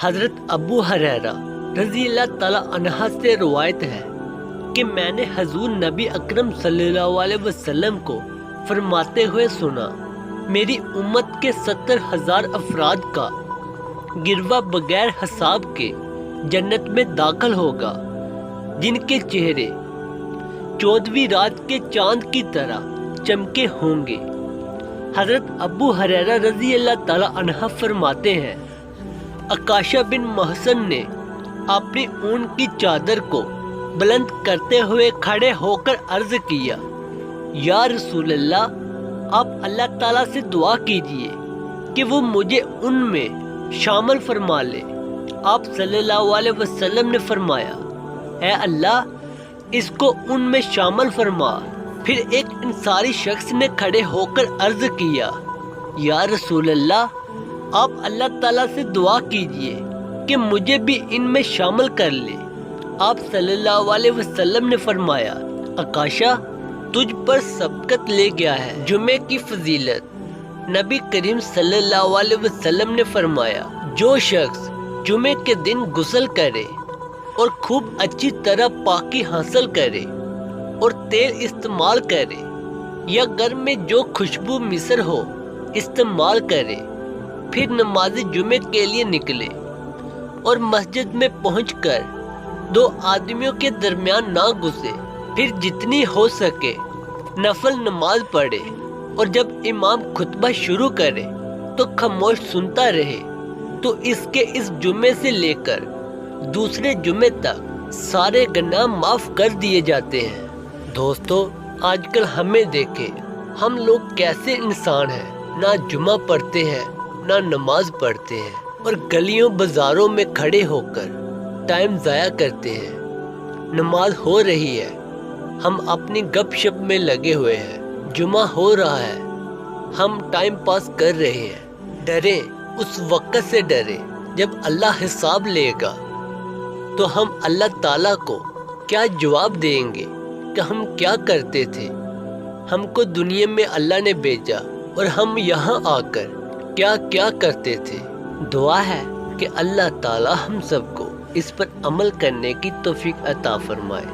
حضرت ابو ہریرہ رضی اللہ تعالی عنہ سے روایت ہے کہ میں نے حضور نبی اکرم صلی اللہ علیہ وسلم کو فرماتے ہوئے سنا، میری امت کے 70,000 افراد کا گروہ بغیر حساب کے جنت میں داخل ہوگا، جن کے چہرے 14ویں رات کے چاند کی طرح چمکے ہوں گے۔ حضرت ابو ہریرہ رضی اللہ تعالی عنہ فرماتے ہیں، عکاشہ بن محسن نے اپنی اون کی چادر کو بلند کرتے ہوئے کھڑے ہو کر عرض کیا، یا رسول اللہ، آپ اللہ تعالیٰ سے دعا کیجئے کہ وہ مجھے ان میں شامل فرما لے۔ آپ صلی اللہ علیہ وسلم نے فرمایا، اے اللہ، اس کو ان میں شامل فرما۔ پھر ایک انصاری شخص نے کھڑے ہو کر عرض کیا، یا رسول اللہ، آپ اللہ تعالیٰ سے دعا کیجئے کہ مجھے بھی ان میں شامل کر لے۔ آپ صلی اللہ علیہ وسلم نے فرمایا، عکاشہ، تجھ پر سبقت لے گیا ہے جمعے کی فضیلت۔ نبی کریم صلی اللہ علیہ وسلم نے فرمایا، جو شخص جمعے کے دن غسل کرے اور خوب اچھی طرح پاکی حاصل کرے اور تیل استعمال کرے یا گھر میں جو خوشبو مصر ہو استعمال کرے، پھر نماز جمعے کے لیے نکلے اور مسجد میں پہنچ کر 2 آدمیوں کے درمیان نہ گھسے، پھر جتنی ہو سکے نفل نماز پڑھے، اور جب امام خطبہ شروع کرے تو خاموش سنتا رہے، تو اس کے اس جمعے سے لے کر دوسرے جمعے تک سارے گناہ معاف کر دیے جاتے ہیں۔ دوستو، آج کل ہمیں دیکھیں، ہم لوگ کیسے انسان ہیں، نہ جمعہ پڑھتے ہیں نہ نماز پڑھتے ہیں، اور گلیوں بازاروں میں کھڑے ہو کر ٹائم ضائع کرتے ہیں۔ نماز ہو رہی ہے، ہم اپنی گپ شپ میں لگے ہوئے ہیں، جمعہ ہو رہا ہے، ہم ٹائم پاس کر رہے ہیں۔ ڈریں، اس وقت سے ڈریں جب اللہ حساب لے گا، تو ہم اللہ تعالیٰ کو کیا جواب دیں گے کہ ہم کیا کرتے تھے۔ ہم کو دنیا میں اللہ نے بھیجا اور ہم یہاں آ کر کیا کیا کرتے تھے۔ دعا ہے کہ اللہ تعالیٰ ہم سب کو اس پر عمل کرنے کی توفیق عطا فرمائے۔